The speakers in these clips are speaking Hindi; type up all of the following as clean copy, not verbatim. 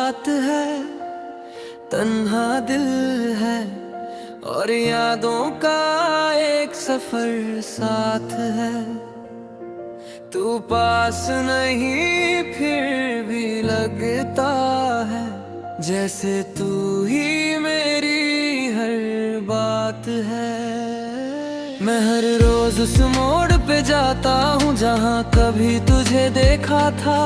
रात है, तन्हा दिल है और यादों का एक सफर साथ है। तू पास नहीं फिर भी लगता है, जैसे तू ही मेरी हर बात है। मैं हर रोज उस मोड़ पे जाता हूँ जहाँ कभी तुझे देखा था।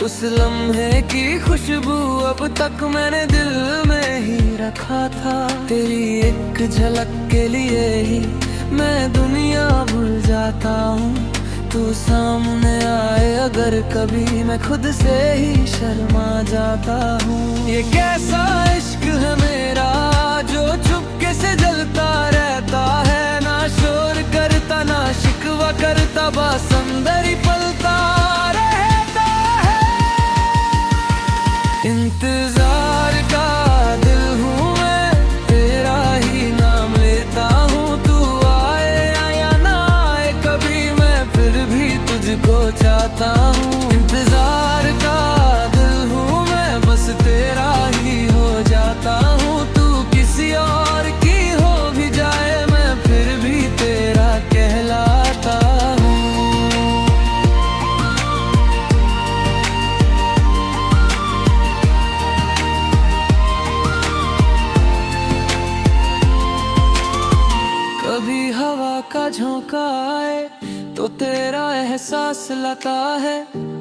उस लम्हे की खुशबू अब तक मैंने दिल में ही रखा था। तेरी एक झलक के लिए ही मैं दुनिया भूल जाता हूँ। तू सामने आए अगर कभी मैं खुद से ही शर्मा जाता हूँ। ये कैसा इश्क है मेरा जो चुपके से जलता रहता है, ना शोर करता ना शिकवा करता, बस अंदर ही पलता रहता है। इंतजार का दिल हूँ मैं, तेरा ही नाम लेता हूँ। तू आए या ना आए कभी मैं फिर भी तुझको चाहता हूँ। इंतजार का दिल हूँ मैं, बस तेरा ही हो जाता हूँ। तू किसी और की हो भी जाए मैं फिर भी तेरा कहलाता हूँ। कभी हवा का झोंका आए तो तेरा एहसास लाता है।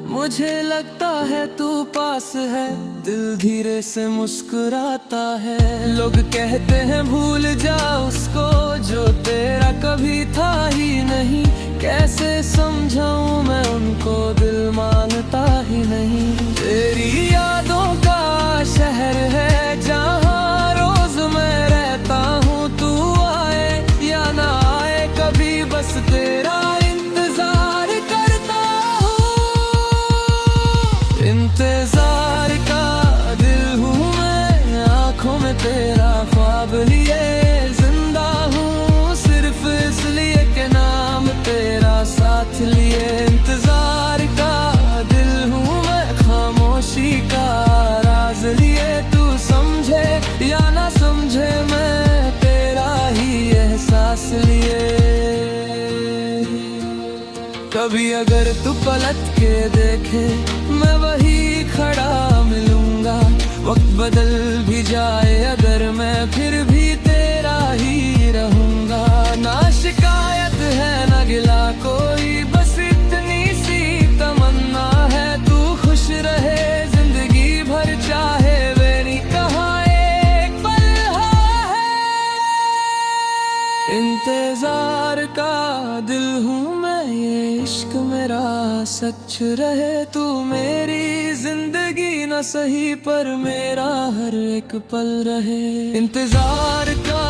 मुझे लगता है तू पास है, दिल धीरे से मुस्कुराता है। लोग कहते हैं भूल जा उसको जो तेरा कभी था ही नहीं। कैसे समझाऊं मैं उनको, दिल मानता ही नहीं। तेरी यादों का शहर है जहाँ रोज मैं रहता हूँ। तू आए या ना आए कभी बस तेरा इंतजार करता हूँ। इंतजार का दिल हूँ मैं, आँखों में तेरा ख्वाब लिए जिंदा हूँ। सिर्फ इसलिए के नाम तेरा साथ लिए। इंतजार का दिल हूँ मैं, खामोशी का राज लिए। तू समझे या ना समझे मैं तेरा ही एहसास लिए। कभी अगर तू पलट के देखे मैं वही खड़ा मिलूंगा। वक्त बदल भी जाए अगर मैं फिर भी तेरा ही रहूंगा। ना शिकायत है ना गिला कोई, बस इतनी सी तमन्ना है। तू खुश रहे जिंदगी भर चाहे मेरी कहाँ एक पल है। इंतजार का दिल हूँ मैं, ये इश्क मेरा सच रहे। तू मेरी जिंदगी न सही पर मेरा हर एक पल रहे। इंतजार का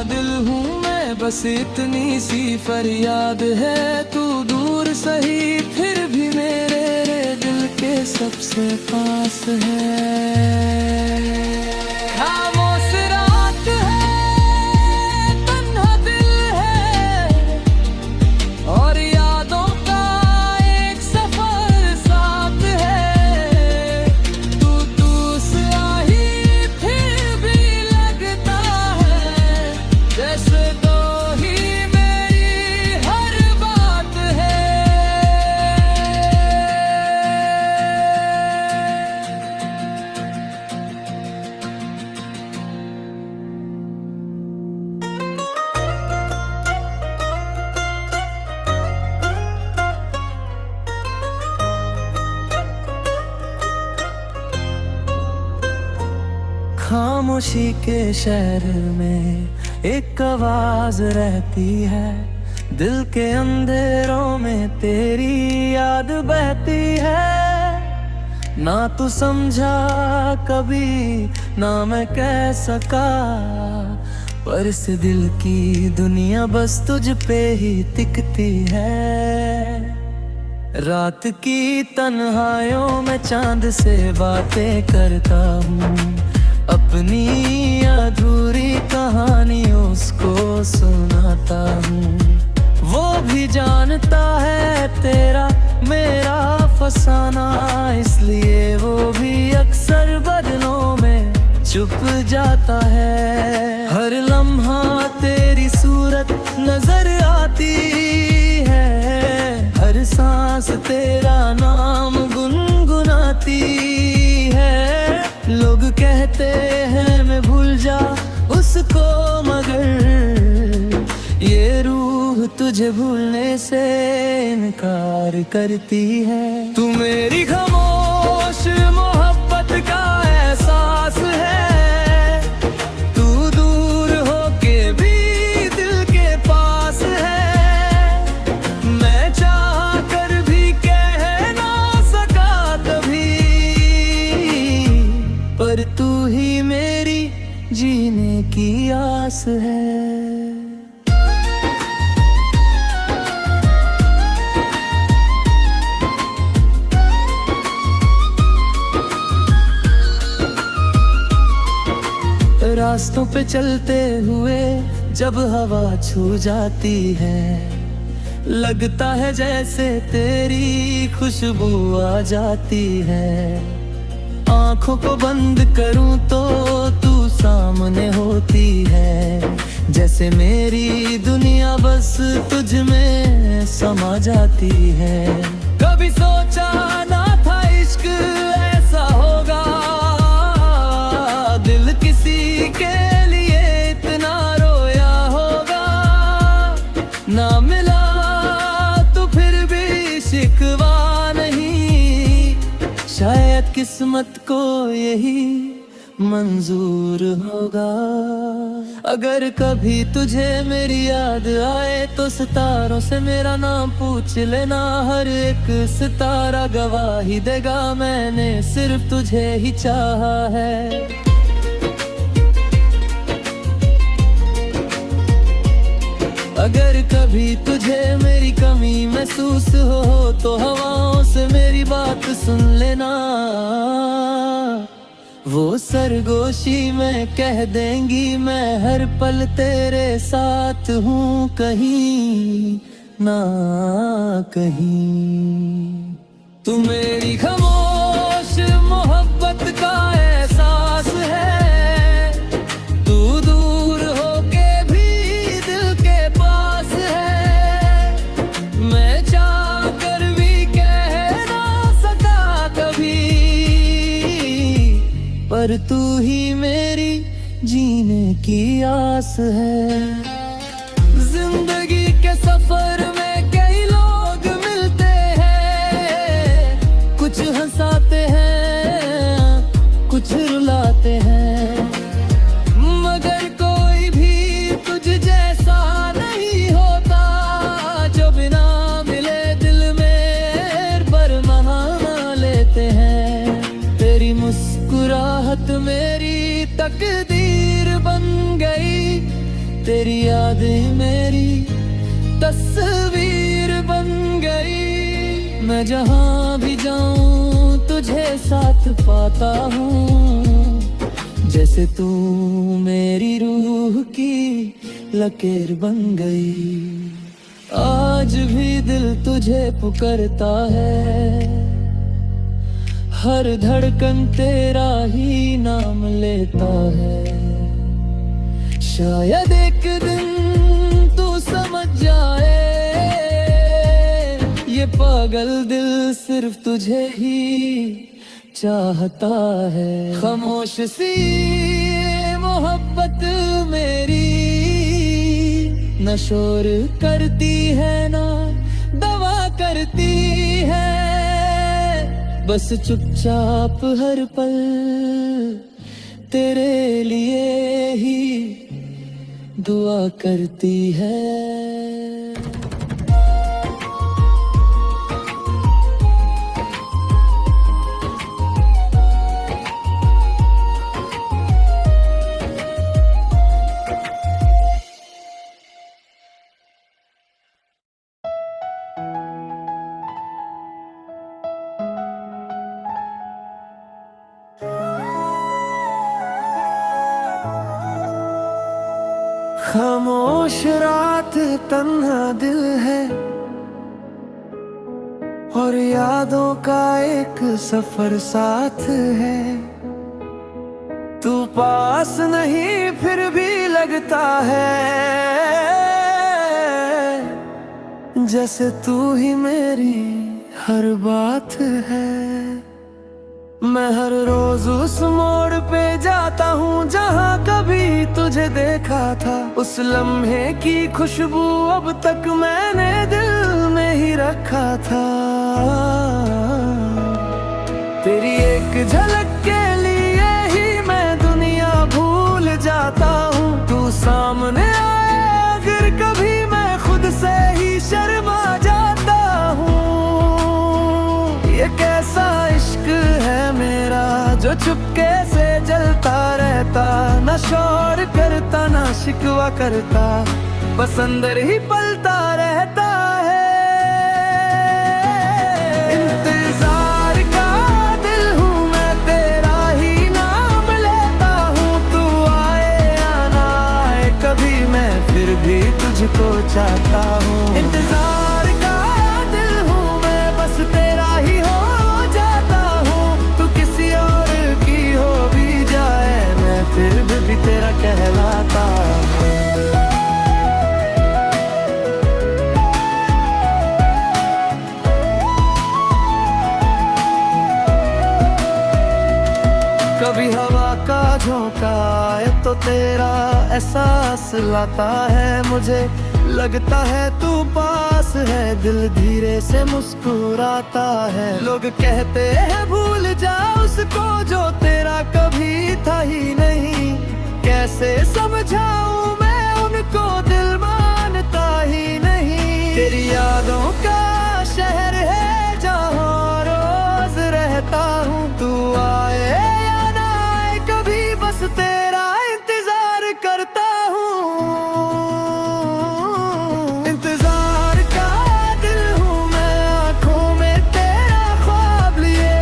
दिल हूँ मैं, बस इतनी सी फरियाद है। तू दूर सही फिर भी मेरे दिल के सबसे पास है। खामोश रात है, तन्हा दिल है और यादों का एक सफर साथ है। तू सा ही फिर भी लगता है, जैसे तो ही मेरी हर बात है। खामोशी के शहर में एक आवाज रहती है। दिल के अंधेरों में तेरी याद बहती है। ना तू समझा कभी ना मैं कह सका, पर इस दिल की दुनिया बस तुझ पे ही टिकती है। रात की तन्हाइयों में चांद से बातें करता हूँ। अपनी अधूरी कहानी उसको सुनाता हूँ। वो भी जानता है तेरा मेरा फसाना, इसलिए वो भी अक्सर बदनाम छुप जाता है। हर लम्हा तेरी सूरत नजर आती है, हर सांस तेरा नाम गुनगुनाती है। लोग कहते हैं मैं भूल जा उसको, मगर ये रूह तुझे भूलने से इनकार करती है। तू मेरी खामोश मोहब्बत का एहसास है, तू दूर होके भी दिल के पास है। मैं चाह कर भी कह ना सका कभी, पर तू ही मेरी जीने की आस है। रास्तों पे चलते हुए जब हवा छू जाती है, लगता है जैसे तेरी खुशबू आ जाती है। आंखों को बंद करूं तो तू सामने होती है, जैसे मेरी दुनिया बस तुझ में समा जाती है। कभी सोचा ना था इश्क ऐसा होगा, दिल किसी के लिए इतना रोया होगा। ना मिला तो फिर भी शिकवा नहीं, शायद किस्मत को यही मंजूर होगा। अगर कभी तुझे मेरी याद आए तो सितारों से मेरा नाम पूछ लेना। हर एक सितारा गवाही देगा मैंने सिर्फ तुझे ही चाहा है। अगर कभी तुझे मेरी कमी महसूस हो तो हवाओं से मेरी बात सुन लेना। वो सरगोशी में कह देंगी मैं हर पल तेरे साथ हूँ, कहीं ना कहीं। तू मेरी खामोश मोहब्बत का एहसास है, तू दूर होके भी दिल के पास है। मैं चाह कर भी कह ना सका कभी, पर तू ही मेरी जीने की आस है। जिंदगी के सफर में कई लोग मिलते हैं, कुछ हंसाते हैं कुछ रुलाते हैं, मगर कोई भी तुझ जैसा नहीं होता, जो बिना मिले दिल में बरमाना लेते हैं। तेरी मुस्कुराहट मेरी तकदीर बन गई, तेरी यादें मेरी तस्वीर बन गई। मैं जहाँ भी जाऊँ तुझे साथ पाता हूँ, जैसे तू मेरी रूह की लकीर बन गई। आज भी दिल तुझे पुकारता है, हर धड़कन तेरा ही नाम लेता है। शायद एक दिन तू समझ जाए, ये पागल दिल सिर्फ तुझे ही चाहता है। खामोश सी मोहब्बत मेरी न शोर करती है ना दवा करती है, बस चुपचाप हर पल तेरे लिए ही दुआ करती है। खामोश रात तन्हा दिल है और यादों का एक सफर साथ है। तू पास नहीं फिर भी लगता है जैसे तू ही मेरी हर बात है। मैं हर रोज उस मोड़ पे जाता हूँ जहाँ कभी तुझे देखा था। उस लम्हे की खुशबू अब तक मैंने दिल में ही रखा था। तेरी एक झलक के लिए ही मैं दुनिया भूल जाता हूँ। तू सामने आए अगर कभी मैं खुद से ही शर्मा जाता हूँ। ये कैसा इश्क है मेरा जो चुपके से जलता रहता, न शोर करता न शिकवा करता, बस अंदर ही पलता रहता है। इंतजार का दिल हूँ मैं, तेरा ही नाम लेता हूँ। तू आए या ना आए कभी मैं फिर भी तुझको चाहता हूँ। इंतजार का दिल हूँ मैं, बस तेरा ही हो जाता हूँ। तू किसी और की हो भी जाए मैं फिर भी तेरा कहलाता हूँ। कभी हवा का झोंका आए तो तेरा एहसास लाता है मुझे। लगता है तू पास है, दिल धीरे से मुस्कुराता है। लोग कहते हैं भूल जा उसको जो तेरा कभी था ही नहीं। कैसे समझाऊं मैं उनको, दिल मानता ही नहीं। तेरी यादों का शहर है जहाँ रोज रहता हूँ। तू आए या ना आए कभी बस तेरा इंतजार करता हूँ। इंतजार का दिल हूँ मैं, आँखों में तेरा ख्वाब लिए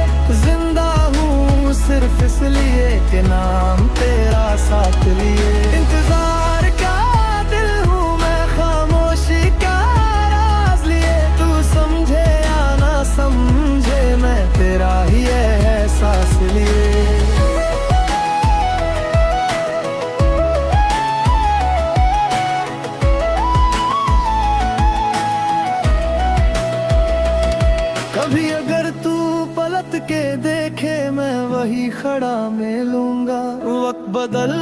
जिंदा हूँ सिर्फ इसलिए कि नाम तेरा साथ लिए। इंतजार का दिल हूँ मैं, खामोशी का राज लिए। तू समझे या ना समझे मैं तेरा ही एहसास लिए। कभी अगर तू पलट के देखे मैं वही खड़ा मिलूंगा। वक्त बदल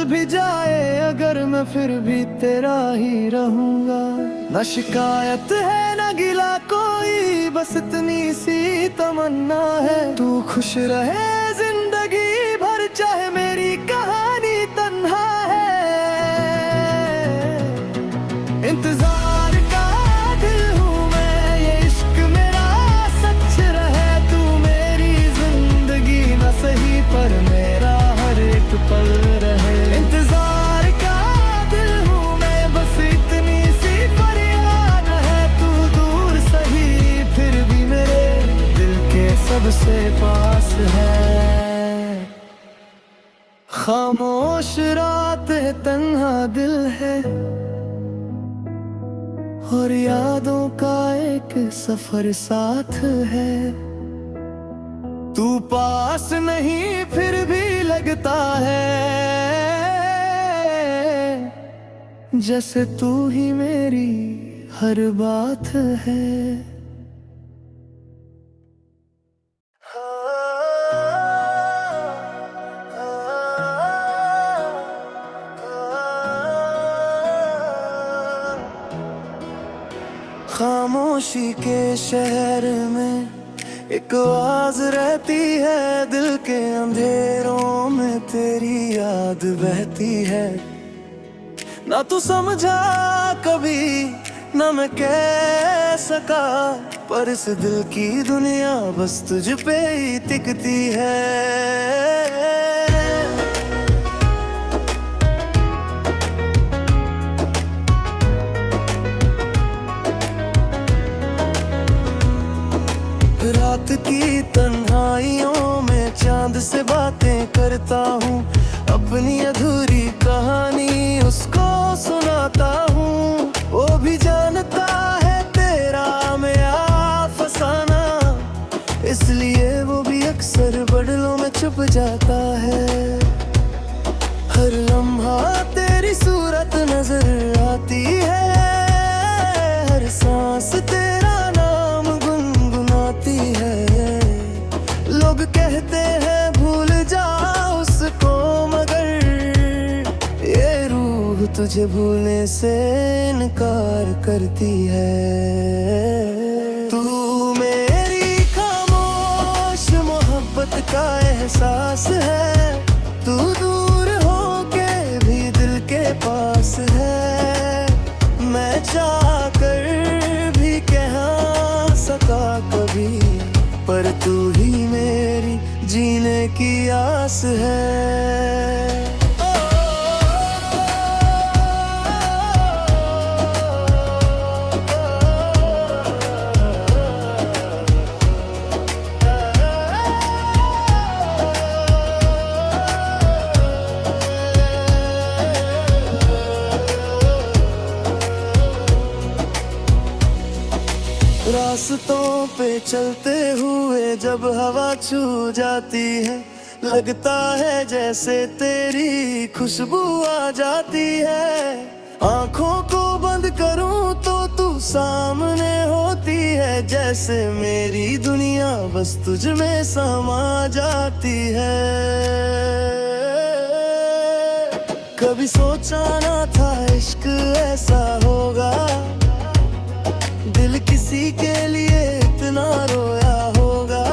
भी जाए अगर मैं फिर भी तेरा ही रहूंगा। न शिकायत है न गिला कोई, बस इतनी सी तमन्ना है। तू खुश रहे जिंदगी भर चाहे मेरी कहानी तन्हा है। इंतजार का दिल हूँ मैं, ये इश्क मेरा सच रहे। तू मेरी जिंदगी न सही पर मेरा हर एक पल रहे। इंतजार का दिल हूँ मैं, बस इतनी सी फरियाद है। तू दूर सही फिर भी मेरे दिल के सबसे पास है। खामोश रात है, तन्हा दिल है और यादों का एक सफर साथ है। तू पास नहीं फिर भी लगता है जैसे तू ही मेरी हर बात है। खामोशी के शहर में एक आवाज रहती है, दिल के अंधेरों में तेरी याद बहती है। ना तू समझा कभी ना मैं कह सका, पर इस दिल की दुनिया बस तुझ पे ही टिकती है। रात की तन्हाइयों में चांद से बातें करता हूँ। अपनी अधूरी कहानी उसको सुनाता हूँ। वो भी जानता है तेरा मैं फसाना, इसलिए वो भी अक्सर बदलों में छुप जाता है। हर लम्हा तेरी सूरत नजर आती है, हर सांस तेरा नाम गुनगुनाती है। लोग कहते हैं भूल जाओ उसको, मगर ये रूह तुझे भूलने से इनकार करती है। तू मेरी खामोश मोहब्बत का एहसास है, तू दूर होके भी दिल के पास है। मैं चाह कर भी कह सका कभी, पर तू ही मेरी जीने की आस है। रास्तों पे चलते हुए जब हवा छू जाती है, लगता है जैसे तेरी खुशबू आ जाती है। आंखों को बंद करूं तो तू सामने होती है, जैसे मेरी दुनिया बस तुझ में समा जाती है। कभी सोचा ना था इश्क ऐसा होगा, दिल किसी के लिए इतना रोया होगा।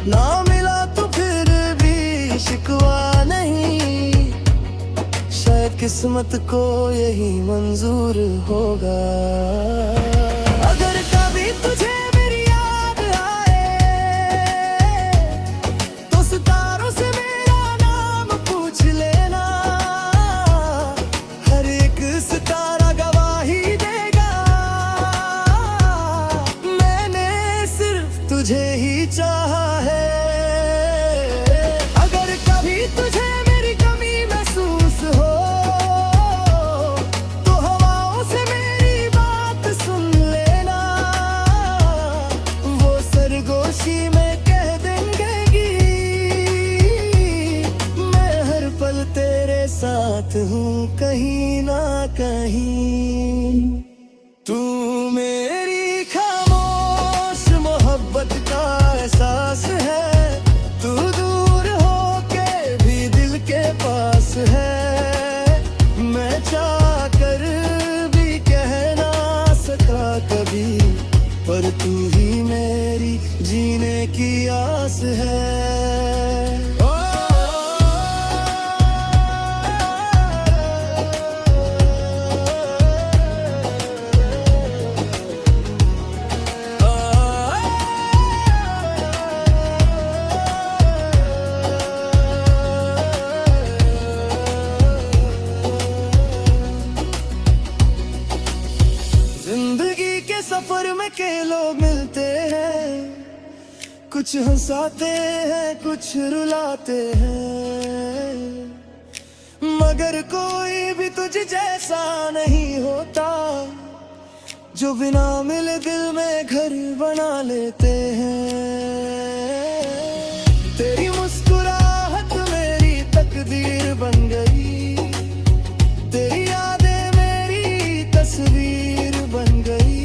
ना मिला तो फिर भी शिकवा नहीं, शायद किस्मत को यही मंजूर होगा। अगर कभी तुझे मेरी याद आए तो सितारों से मेरा नाम पूछ लेना, हर एक सितारा गवाही तुझे ही चाहा है। अगर कभी तुझे मेरी कमी महसूस हो तो हवाओं से मेरी बात सुन लेना, वो सरगोशी में कह देंगे कि मैं हर पल तेरे साथ हूँ कहीं ना कहीं। तू मेरी मोहब्बत का एहसास है, तू दूर होके भी दिल के पास है। मैं चाह कर भी कह ना सका कभी, पर तू ही मेरी जीने की आस है। जिंदगी के सफर में के लोग मिलते हैं, कुछ हंसाते हैं कुछ रुलाते हैं, मगर कोई भी तुझ जैसा नहीं होता, जो बिना मिले दिल में घर बना लेते हैं। तेरी मुस्कुराहट मेरी तकदीर बन गई, तेरी यादें मेरी तस्वीर बन गई।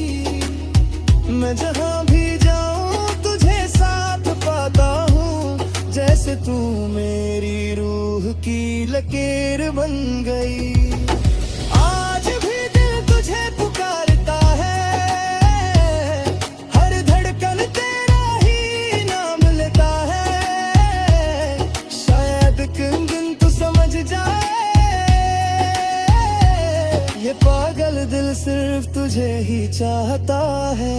मैं जहाँ भी जाऊँ तुझे साथ पाता हूँ, जैसे तू मेरी रूह की लकीर बन गई। आज भी दिल तुझे पुकारता है, हर धड़कन तेरा ही नाम लेता है। शायद एक दिन तू समझ जाए, ये पागल दिल सिर्फ तुझे ही चाहता है।